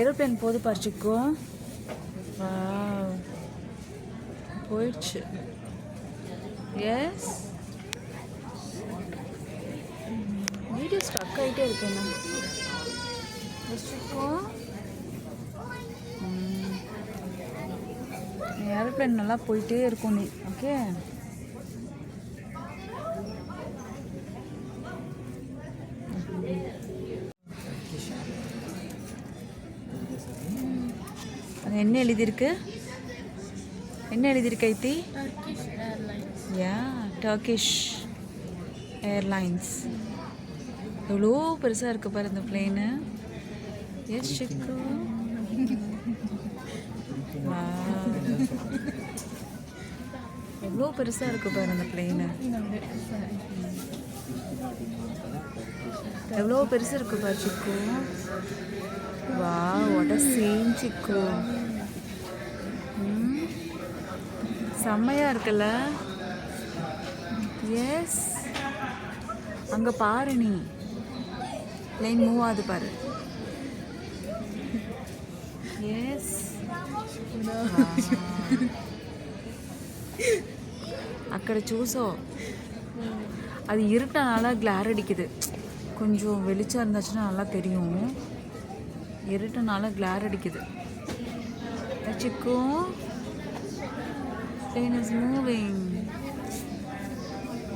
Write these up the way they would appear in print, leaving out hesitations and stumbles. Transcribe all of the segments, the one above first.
Aeroplane போது பறிச்சுக்கோ. போயிடுச்சு. S, video stuck ஆகிட்டே இருக்கேண்ணா. வச்சுக்கோ. ஏரோப்ளேன் நல்லா போயிட்டே இருக்கும் நீ. ஓகே, அது என்ன எழுதியிருக்கு? என்ன எழுதியிருக்கு ஐத்தி? யா, டர்க்கிஷ் ஏர்லைன்ஸ். எவ்வளோ பெருசாக இருக்குது பாரு இந்த பிளேனு. எஸ் சிக்கு. எவ்வளோ பெருசாக இருக்குது பாரு அந்த பிளேனு. எவ்வளோ பெருசாக இருக்குது பாரு சிக்கு. வா, வாட் அ சீன் சிக்கு. செம்மையாக இருக்குல்ல? எஸ், அங்கே பாரு நீ, லைன் மூவ் ஆகுது பாரு. எஸ், అక్కడ చూసో அது இருட்டனால கிளார் அடிக்குது. கொஞ்சம் வெளிச்சம் இருந்துச்சுன்னா நல்லா தெரியும். இருட்டனால கிளார் அடிக்குது. சிக்கு, plane is moving.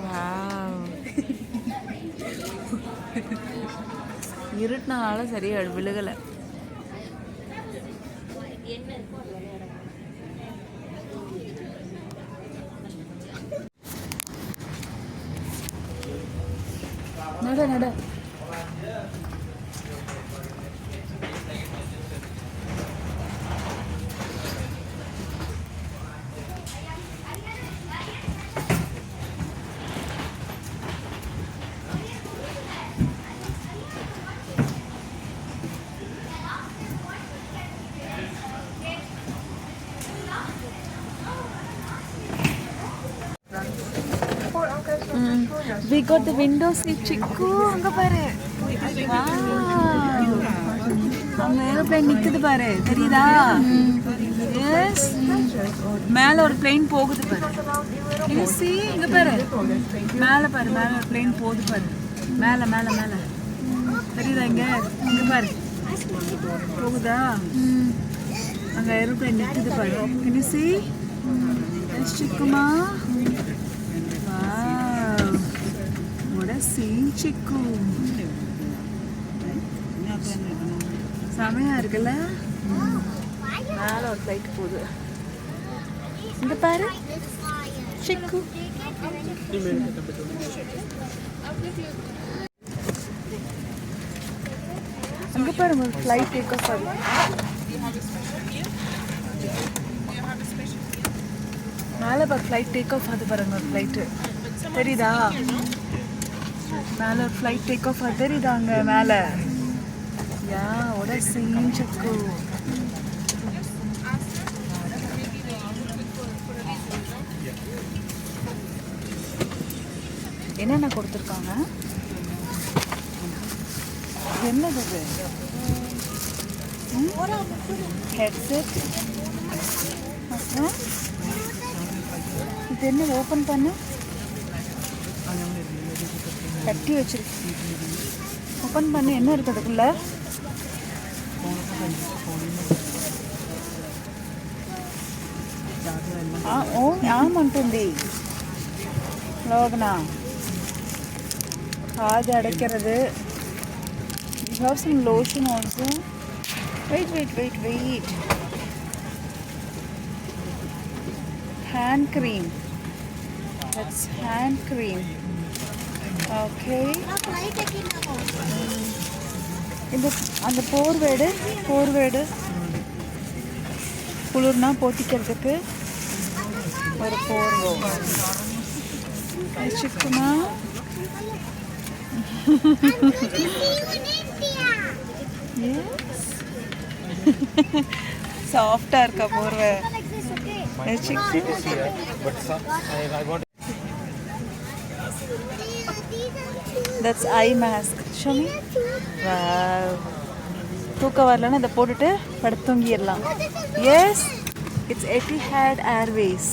Wow. இருட்டனால சரியா விழுகலை. நட நட. We got the window seat chiku. அங்க பாரு. அங்க ஏரோப்ளேன் நிக்குது பாரு, தெரியுதா? எஸ், மேல ஒரு பிளேன் போகுது பாரு. சி, இங்க பாரு, மேல பாரு, மேல ஒரு பிளேன் போகுது பாரு. மேல மேல மேல தெரியுதா? இங்க இங்க பாரு, போகுதா? அங்க ஏரோப்ளேன் நிக்குது பாரு. Can you see? எஸ் சிக்குமா. சீன் சிக்கு. செமையா இருக்குல்ல? மேல ஒரு ஃப்ளைட் போகுது. இங்க பாரு சிக்கு. அங்க பாருங்க ஒரு ஃப்ளைட் டேக் ஆஃப் ஆகுது. மேல பாரு ஃப்ளைட் டேக் ஆஃப் ஆகுது பாருங்க. ஒரு ஃப்ளைட்டு தெரியுதா? மேல ஒரு ஃப்ளைட் டேக் ஆஃப் ஆகுது, தெரியுதா? அங்க மேல. யா, what a scene சிக்கு. என்னென்ன கொடுத்துருக்காங்க? என்னது இது? ஹெட்செட். இது என்ன? ஓப்பன் பண்ணு. கட்டி வச்சிருக்கு. ஓப்பன் பண்ணு. என்ன இருக்கு அதுக்குள்ள? ஆமாண்டி லோகனா. காது அடைக்கிறது. You have some lotion also. Wait. Hand cream. That's hand cream. Okay. இந்த அந்த போர்வேடு குளிர்னா போத்திக்கிறதுக்கு ஒரு போர்வை வச்சுக்குமா. சாஃப்டா இருக்கா போர்வை. That's eye mask. Show me. Wow. தூக்கம் வரலன்னா இதை போட்டுட்டு படுத்து தூங்கிடலாம். Yes, it's Etihad Airways.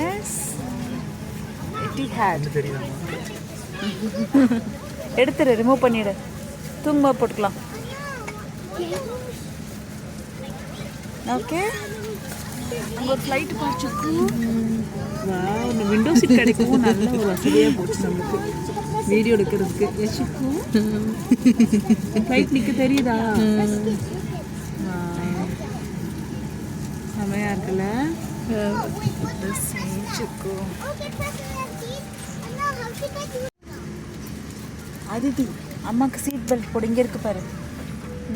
Yes, Etihad. எடுத்துரு, ரிமூவ் பண்ணிடு, தூங்க போட்டுக்கலாம். ஓகே, அங்கே ஒரு ஃப்ளைட் போச்சுக்கு. இந்த விண்டோ சீட் கிடைக்கும், நல்ல ஒரு வசதியாக போச்சு நம்மளுக்கு வீடியோ எடுக்கிறதுக்கு. யசிக்கும் ஃப்ளைட் நிற்க தெரியுதா? செமையாக இருக்குல்ல. அதிதி, அம்மாவுக்கு சீட் பெல்ட் போடு. இங்கே இருக்கு பாரு,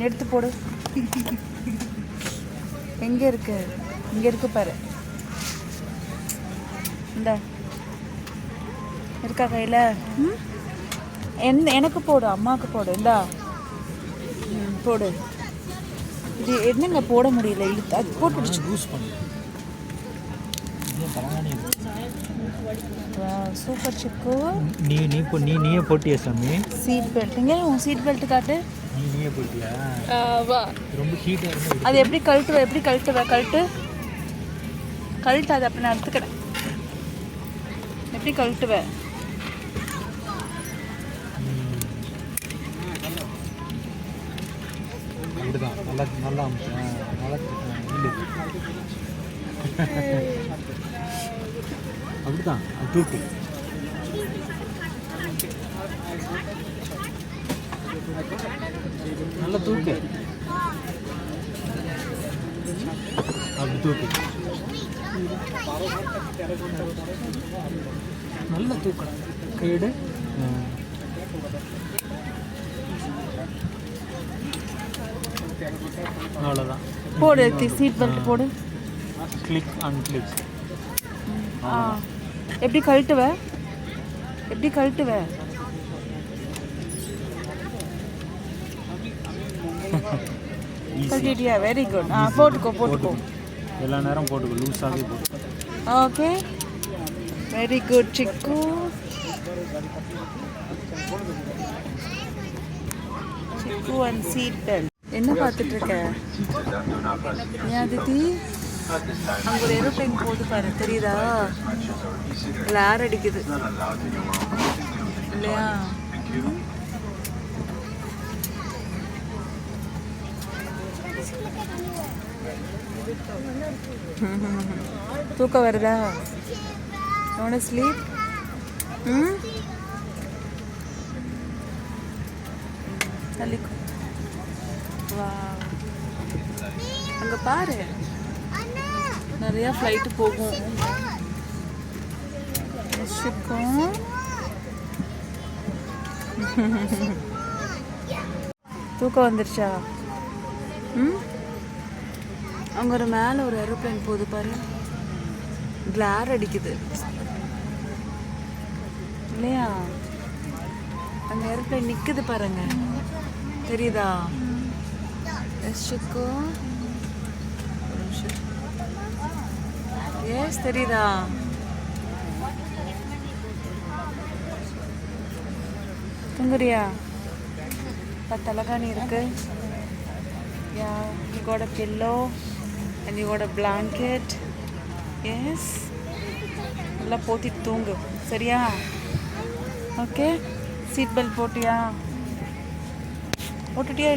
எடுத்து போடு. எங்கே இருக்கு? இங்கே இருக்கு பாரு. இந்த இருக்கா கையில்? எனக்கு போடு, அம்மாவுக்கு போடு. இந்தா போடு. இது என்னங்க போட முடியல, இழுத்து அது போட்டு சூப்பர் சிக்கு. நீயே போட்டியா சாமி சீட் பெல்ட்? இங்கே உன் சீட் பெல்ட் காட்டு. நீயே போட்டியா? ரொம்ப ஹீட்டாக இருக்கு. அது எப்படி கழட்டுவ? கழட்டு அது. அப்படி நான் எடுத்துக்கிறேன். எப்படி கழட்டுவ? அப்படிதான். நல்லா அப்படிதான். தூக்கு. நல்லா தூக்கு. அப்படி தூக்கு. நல்லா தூக்கணும். கையெடு. அவ்வளோதான். போடு, சீட் பெல்ட் போடு. Click and click. எப்படி கழட்டுவ? கழட்டிட்டியா? Very good. போட்டுக்கோ. எல்லா நேரம் போட்டுக்கோ, லூஸாகவே போட்டுக்கோ. ஓகே, வெரி குட் சிக்கு. சிக்கு அண்ட் சீட் பெல்ட். என்ன பார்த்துட்டு இருக்க? ஏன் அதித்தி? அங்கே ஒரு ஏரோப்ளைன் போகுது பாரு, தெரியுதா? ஏர் அடிக்குது இல்லையா? தூக்கம் வருதா? You sleep? தள்ளிக்கோ. வா, அங்கே பாரு, நிறையா ஃப்ளைட்டு போகும். தூக்கம் வந்துருச்சா? அங்கே ஒரு மேலே ஒரு ஏரோப்ளைன் போகுது பாரு, கிளார் அடிக்குது இல்லையா? அந்த ஏரோப்ளைன் நிற்குது பாருங்க, தெரியுதா? எஸ், தெரியுதா? தூங்குறியா? தலகாணி இருக்கு. Yeah, you got a pillow and you got a blanket. Yes, நல்லா போத்திட்டு தூங்கு, சரியா? ஓகே, சீட் பெல்ட் போட்டுட்டியா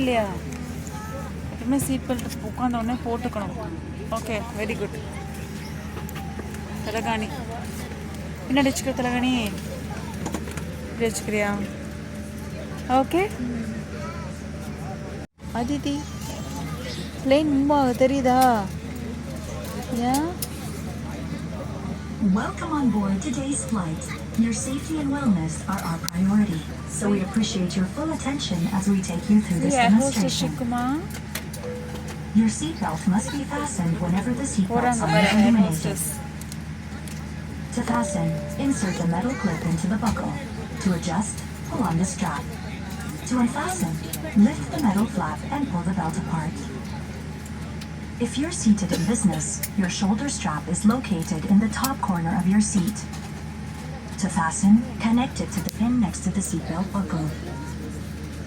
இல்லையா? எப்பவுமே சீட் பெல்ட் உட்காந்த உடனே போட்டுக்கணும். Okay, very good. தலகாணி பின்னாடி வச்சுக்கிற, தலகாணி இப்படி வச்சுக்கிறியா? ஓகே. அதிதி, பிளேன் மூவ் தெரியுதா? ஏன்? Welcome on board today's flight. Your safety and wellness are our priority, so we appreciate your full attention as we take you through this demonstration. Your seatbelt must be fastened whenever the seatbelt sign is illuminated. To fasten, insert the metal clip into the buckle. To adjust, pull on the strap. To unfasten, lift the metal flap and pull the belt apart. If you're seated in business, your shoulder strap is located in the top corner of your seat. To fasten, connect it to the pin next to the seatbelt buckle.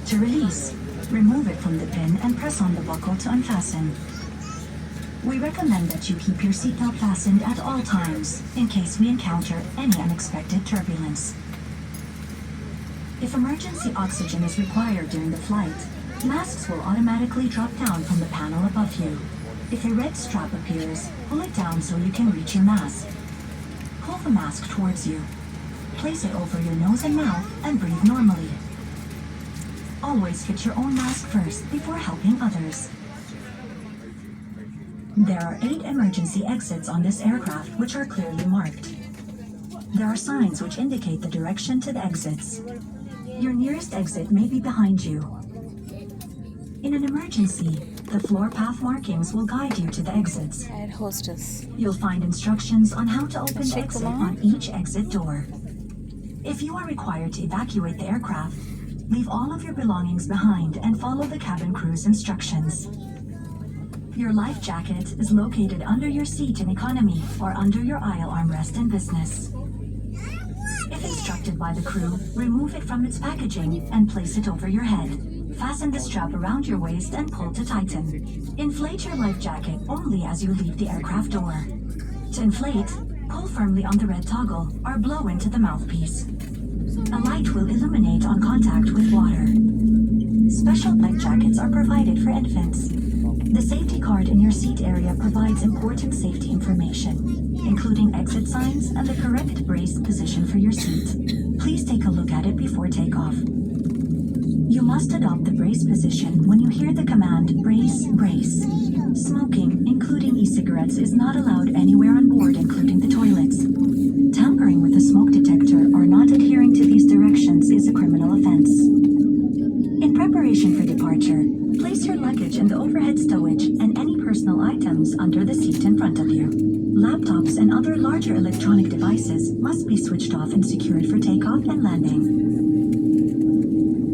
To release, remove it from the pin and press on the buckle to unfasten. We recommend that you keep your seatbelt fastened at all times in case we encounter any unexpected turbulence. If emergency oxygen is required during the flight, masks will automatically drop down from the panel above you. If a red strap appears, pull it down so you can reach your mask. Pull the mask towards you. Place it over your nose and mouth and breathe normally. Always fit your own mask first before helping others. There are 8 emergency exits on this aircraft which are clearly marked. There are signs which indicate the direction to the exits. Your nearest exit may be behind you. In an emergency, the floor path markings will guide you to the exits. Air hostess. You'll find instructions on how to open the exit on each exit door. If you are required to evacuate the aircraft, leave all of your belongings behind and follow the cabin crew's instructions. Your life jacket is located under your seat in economy or under your aisle armrest in business. If instructed by the crew, remove it from its packaging and place it over your head. Fasten the strap around your waist and pull to tighten. Inflate your life jacket only as you leave the aircraft door. To inflate, pull firmly on the red toggle or blow into the mouthpiece. A light will illuminate on contact with water. Special life jackets are provided for infants. The safety card in your seat area provides important safety information, including exit signs and the correct brace position for your seat. Please take a look at it before takeoff. You must adopt the brace position when you hear the command brace, brace. Smoking, including e-cigarettes, is not allowed anywhere on board, including the toilets. Tampering with a smoke detector or not adhering to these directions is a criminal offense. In preparation for departure, place your luggage in the overhead stowage and any personal items under the seat in front of you. Laptops and other larger electronic devices must be switched off and secured for takeoff and landing.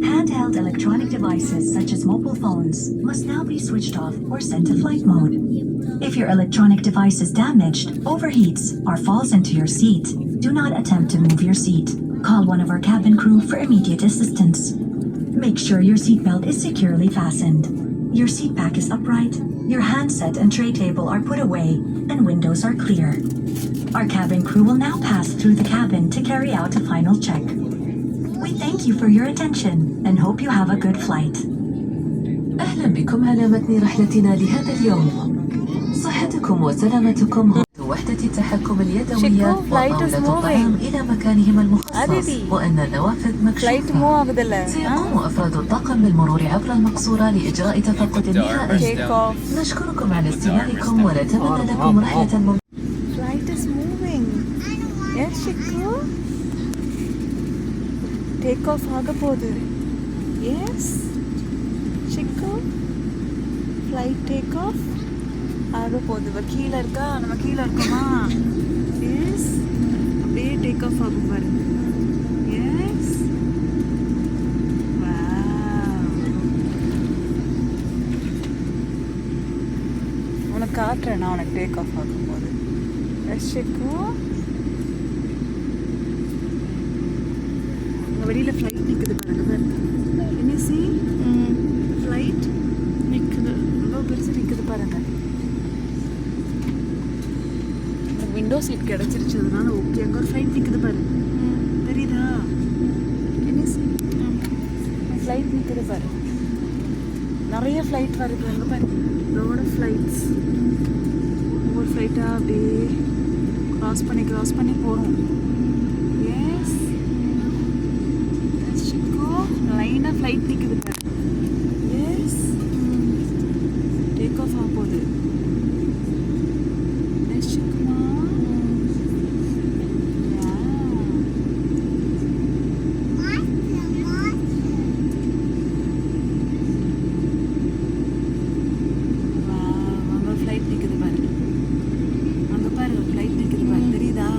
Handheld electronic devices such as mobile phones must now be switched off or set to flight mode. If your electronic device is damaged, overheats, or falls into your seat, do not attempt to move your seat. Call one of our cabin crew for immediate assistance. Make sure your seatbelt is securely fastened. Your seat back is upright, your handset and tray table are put away, and windows are clear. Our cabin crew will now pass through the cabin to carry out a final check. We thank you for your attention and hope you have a good flight. أهلا بكم على متن رحلتنا لهذا اليوم. صحتكم وسلامتكم هم وحدة التحكم اليدوية وطاولة الطعام إلى مكانهم المخصص وأن النوافذ مكشوفة. سيقوم أفراد الطاقم بالمرور عبر المقصورة لإجراء تفقد نهائي. نشكركم على استماعكم ونتمنى لكم رحلة ممتعة. Flight is moving. Yes, Shikku. Take off ஆக போகுது. Yes. Shikku. Flight take off ஆக போகுது. இவ கீழே இருக்கா, நம்ம கீழே இருக்கோமா? Yes. அப்படியே take off ஆகும் பாரு. Yes. Wow. உனக்கு காட்டுறேன் நான் உனக்கு டேக் ஆஃப் ஆகும்போது. Yes, Shikku. வெளியில ஃப்ளைட் நிக்குது பாருங்க. என்ன சி ஃப்ளைட் நிக்குது, ரொம்ப பெருசு நிக்குது பாருங்க. விண்டோ சீட் கிடைச்சிருச்சு, அதனால ஓகே. அங்கே ஒரு ஃப்ளைட் நிக்குது பாரு, தெரியுதா? என்ன சி ஃப்ளைட் நிக்குது பாரு, நிறைய ஃப்ளைட் வருது அங்கே பாரு. ரோட ஃப்ளைட்ஸ் ஒவ்வொரு ஃப்ளைட்டாக அப்படியே கிராஸ் பண்ணி போகிறோம். எஸ், லைனாக ஃப்ளைட் நிற்குது பாரு. எஸ், டேக் ஆஃப் ஆக போகுது. தெரியுதா?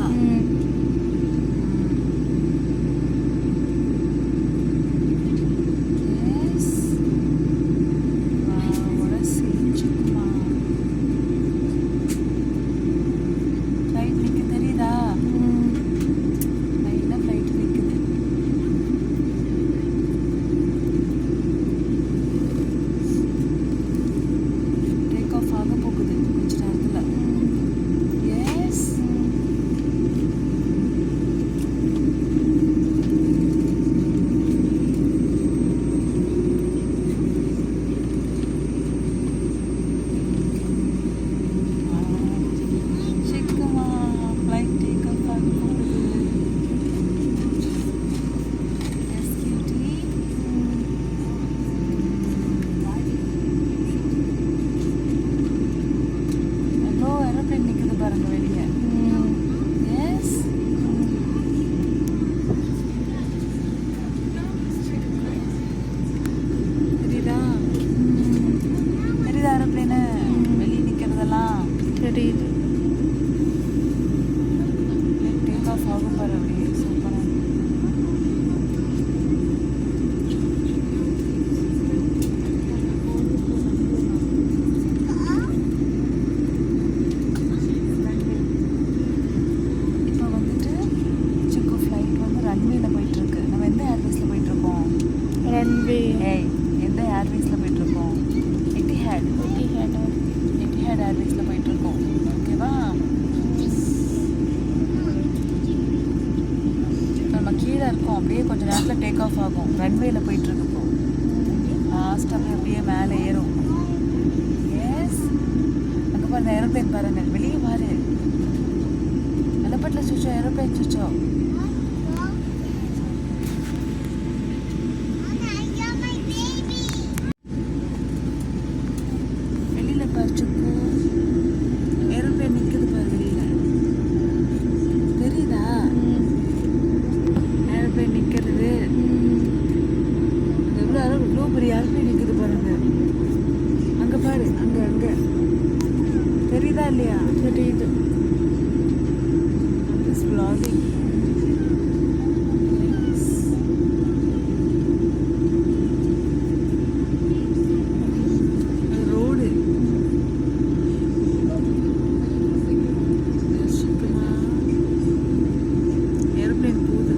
அப்படியே கொஞ்ச நேரத்தில் டேக் ஆஃப் ஆகும். ரன்வேல போயிட்டுருக்கு இப்போ. லாஸ்ட்டாக அப்படியே மேலே ஏறும். எஸ், அங்கே பாருங்க ஏரோப்ளேன் பாருங்க, வெளியே பாரு. வெள்ளப்பட்டில் சுச்சோ, ஏரோப்ளேன் சுச்சோ. வெளியில் பாரு சுக்கு, ஏரோப்ளேன் நிற்குது பாரு வெளியில். தெரியுதா ஏரோப்ளேன் நிற்கிறது? எவ்வளோ இவ்வளோ பெரிய ஏரோப்ளேன் நிற்குது பாருங்க. அங்கே பாரு, அங்கே அங்கே தெரியுதா இல்லையா? தெரியுது. vlogging. ரோடு ஏரோப்ளேன் போகுது.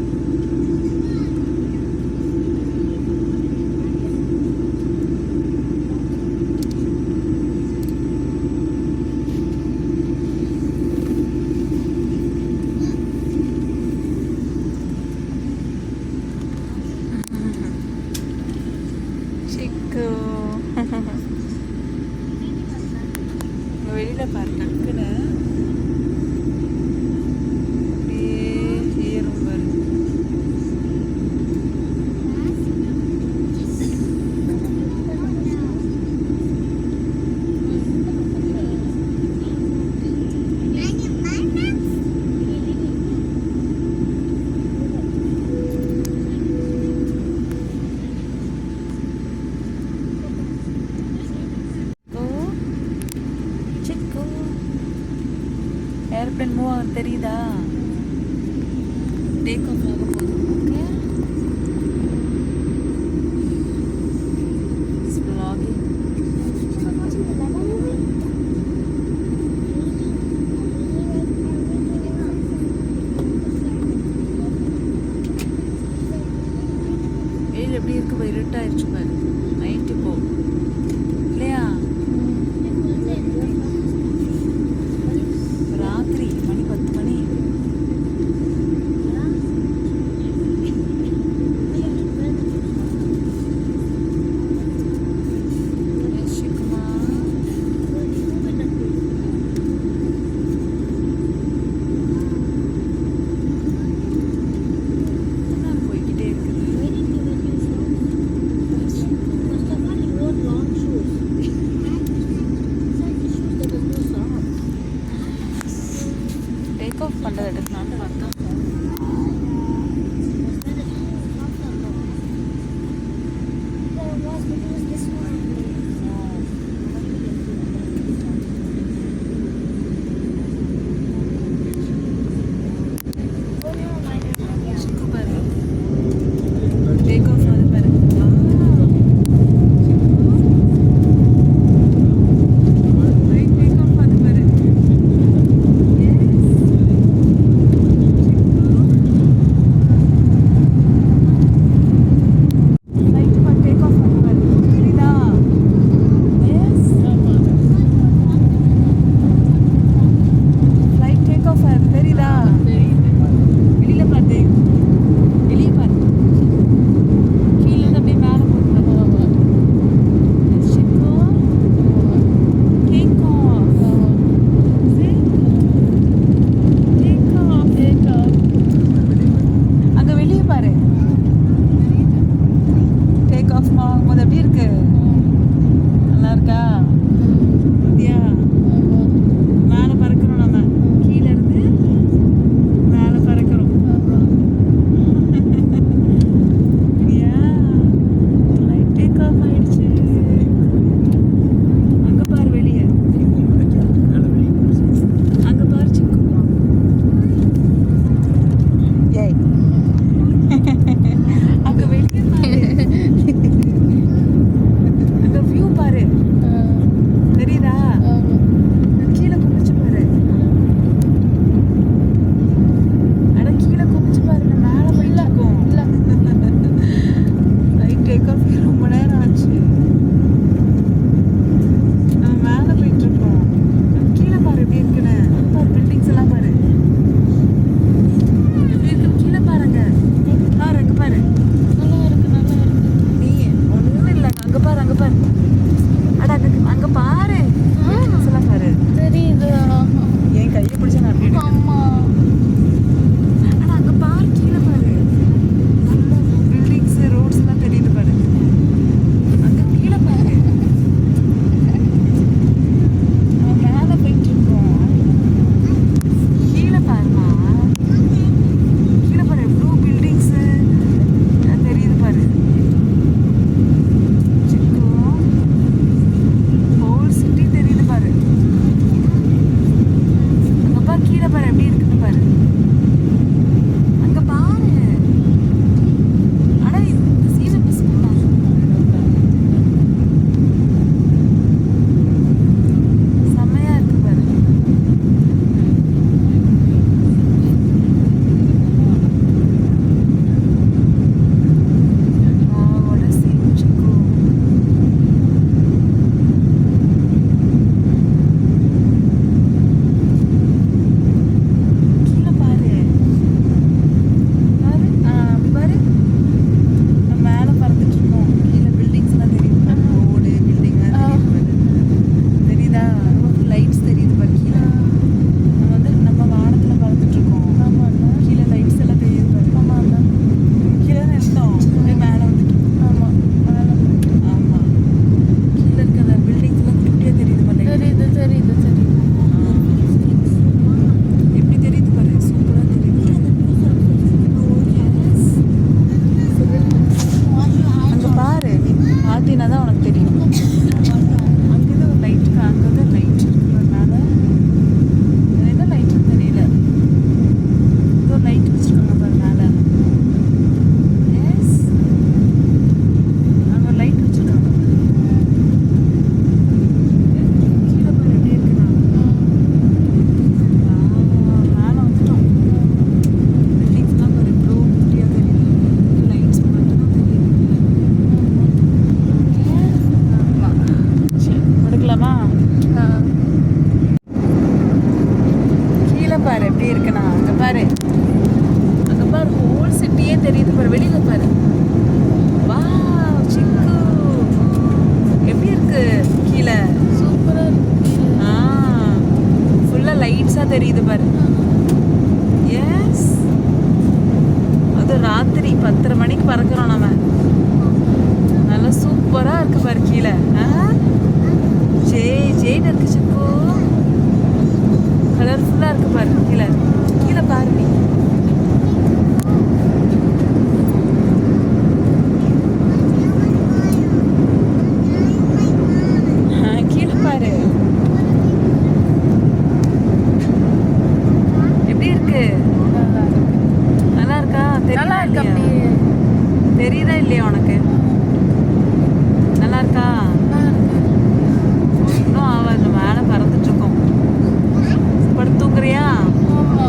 சிக்கு வெளியில் பாரு, டக்குன்னு அப்படியே ஏறும் பாரு. ஏர்பிளேன் மூவ் ஆகுது தெரியுதா? டேக் ஆஃப் ஆக போகுது. Okay, vlogging. வெயில் எப்படி இருக்கு பாரு, இருட்டாயிருச்சு பாரு. நைட்டு போ இல்லையா? ராத்திரி மணி 10 மணி. போய்கிட்டே இருக்குது. டேக் ஆஃப் பண்ணுறது எடுக்கலான்னு பார்த்தா பாரு, டேக் ஆஃப் ஆகுது பாரு. டேக் ஆஃப் ஆகுது பாரு. தெரியுது பாரு. எஸ், அது ராத்திரி 10:30 மணிக்கு பறக்கிறோம் நம்ம. நல்லா சூப்பரா இருக்கு பாரு கீழே. ஜெயின்னு இருக்கு சிக்கு. கலர்ஃபுல்லா இருக்கு பாரு கீழே. கீழே பாரு நீ. கீழே பாரு எப்படி இருக்கு. நல்லா இருக்கா? நல்லா இருக்கு. தெரியல, அப்படியே தெரியுதா இல்லையா உனக்கு? நல்லா இருக்கா? இன்னும் ஆகாது, மேலே பறந்துட்டு இருக்கோம். படுத்து தூங்குறியா? ஆமா.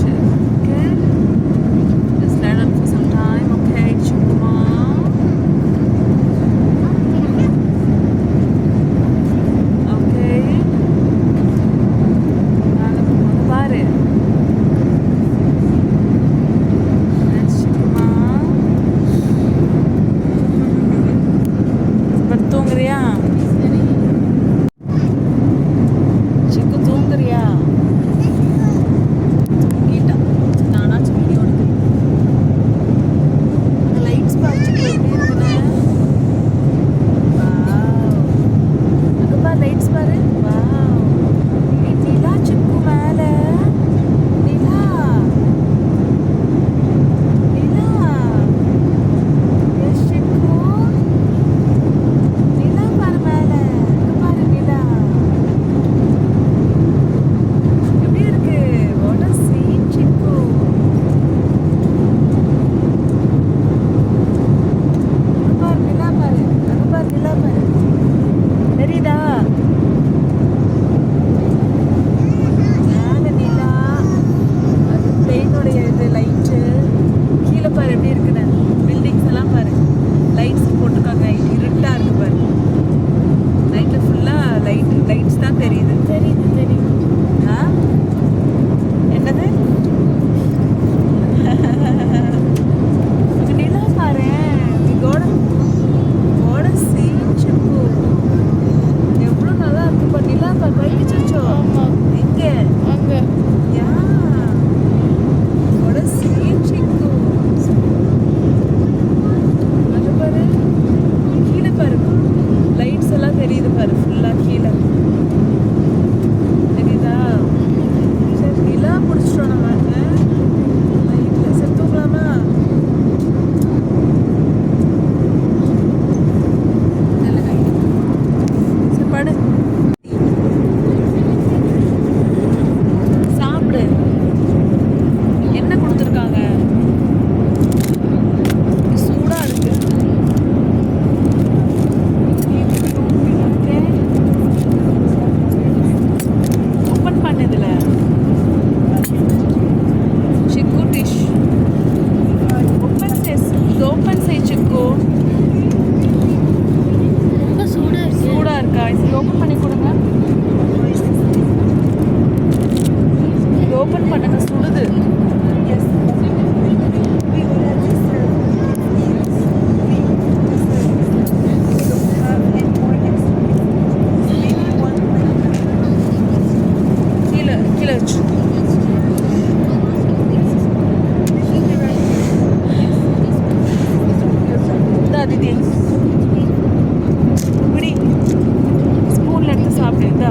சரி, okay. Just let it for some time, okay, சும்மா. Okay. மேலே போகும்போது பாரு. That's சும்மா. படுத்து தூங்குறியா? சிக்கு தூங்குறியா? தூங்கிட்டா. நானாச்சும் வீடியோ எடுக்கிறேன். லைட்ஸ் பார்த்து எப்படி இருக்குன்னு. வாவ், அங்க பாரு லைட்ஸ் பாரு. வாவ், நிலா சிக்கு மேல. நிலா நிலா. எஸ் சிக்கு, நிலா பாரு மேல. அங்க பாரு நிலா எப்படி இருக்கு. வாட் அ சீன் சிக்கு. அங்க பாரு நிலா பாரு. அங்க பாரு நிலா பாரு. தெரியுதா? மேல நிலா, அது பிளேனோடைய இது லைட்டு. கீழே பாரு எப்படி இருக்குன்னு. பில்டிங்ஸ் எல்லாம் பாரு, லைட்ஸ் போட்டிருக்காங்க. இருட்டா இருக்கு பாரு. நைட்ல ஃபுல்லா லைட்ஸ் தான் தெரியுது. தெரியுது தெரியுது. ஆ? என்னது? அங்க நிலா பாரு. ஓட சீச்சுக்கு எவ்வளோ நல்லா இருக்கு பாரு. நிலா பாரு, பைக்கிச்சோ. ஆமா. எங்க? அங்க யா, ஓட சீச்சுக்கு. அங்க பாரு, கீழே பாரு, லைட்ஸ் எல்லாம் தெரியுது பாரு ஃபுல்லா கீழே. தெரியுதா? சரி, நிலா பிடிச்சிட்டோம் நம்ம. லைட்ல சரி தூங்கலாமா? நல்ல கை. சரி படு, சாப்பிடு. என்ன கொடுத்துருக்காங்க? சூடா இருக்கு. ஓப்பன் பண்ணதுல சிக்கு டிஷ் ஓப்பன் சேஸ். இது ஓப்பன் செய் சிக்கு. ரொம்ப சூடா இருக்கு. சூடா இருக்கா? இது ஓப்பன் பண்ணி கொடுங்க. இது ஓப்பன் பண்ணுங்க, சுடுது. கீழே கீழே வச்சு. இந்தா திதி, இப்படி ஸ்பூன்ல எடுத்து சாப்பிடு. இந்தா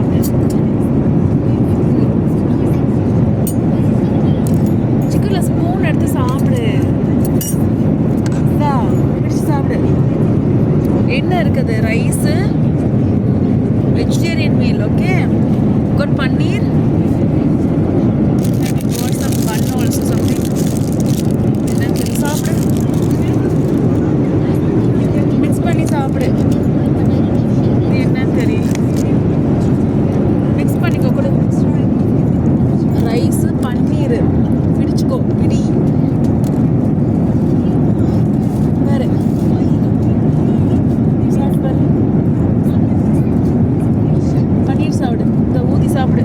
சிக்கன்ல ஸ்பூன் எடுத்து சாப்பிடு. இந்தா பிடிச்சு சாப்பிடு. என்ன இருக்குது? Rice, vegetarian meal. Okay, got பன்னீர். got some bun also something. என்ன தெரியும்? சாப்பிடு, மிக்ஸ் பண்ணி சாப்பிடு. இது என்னன்னு தெரியல. மிக்ஸ் பண்ணிக்கோ. கொடு. ரைஸு, பன்னீர். பிடிச்சுக்கோ, பிடி. பாரு, சாப்பிட்டு பாரு. பன்னீர் சாப்பிடு. இந்த ஊதி சாப்பிடு.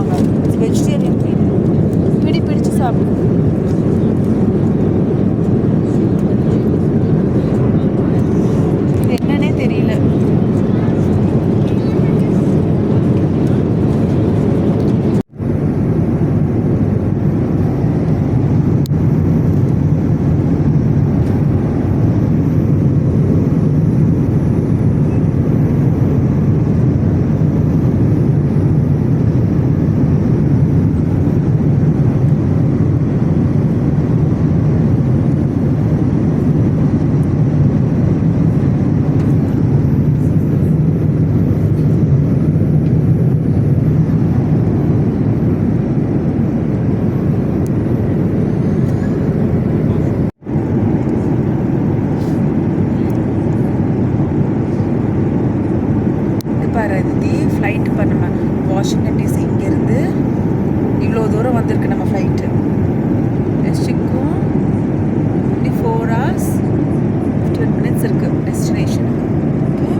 கொடுத்துருக்காங்க. வெஜிடேரியன் மீன். பிடிச்சு சாப்பிடு. இது என்னன்னே தெரியல. ஃப்ளைட்டு இப்போ நம்ம வாஷிங்டன் டிசி இங்கேருந்து இவ்வளோ தூரம் வந்திருக்கு நம்ம ஃப்ளைட்டு. சிக்கும் 4 hours 12 minutes இருக்குது டெஸ்டினேஷனுக்கு. ஓகே,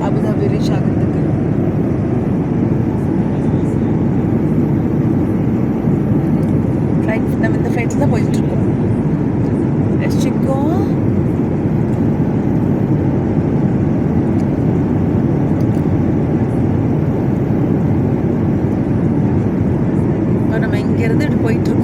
அபுதாபி ரீச் ஆகிறதுக்கு. ஃப்ளைட் நம்ம இந்த ஃப்ளைட்டில் தான் போயிட்டுருக்கோம். சிக்கும் நம்ம இங்கேருந்து இப்படி போயிட்டுருக்கோம்.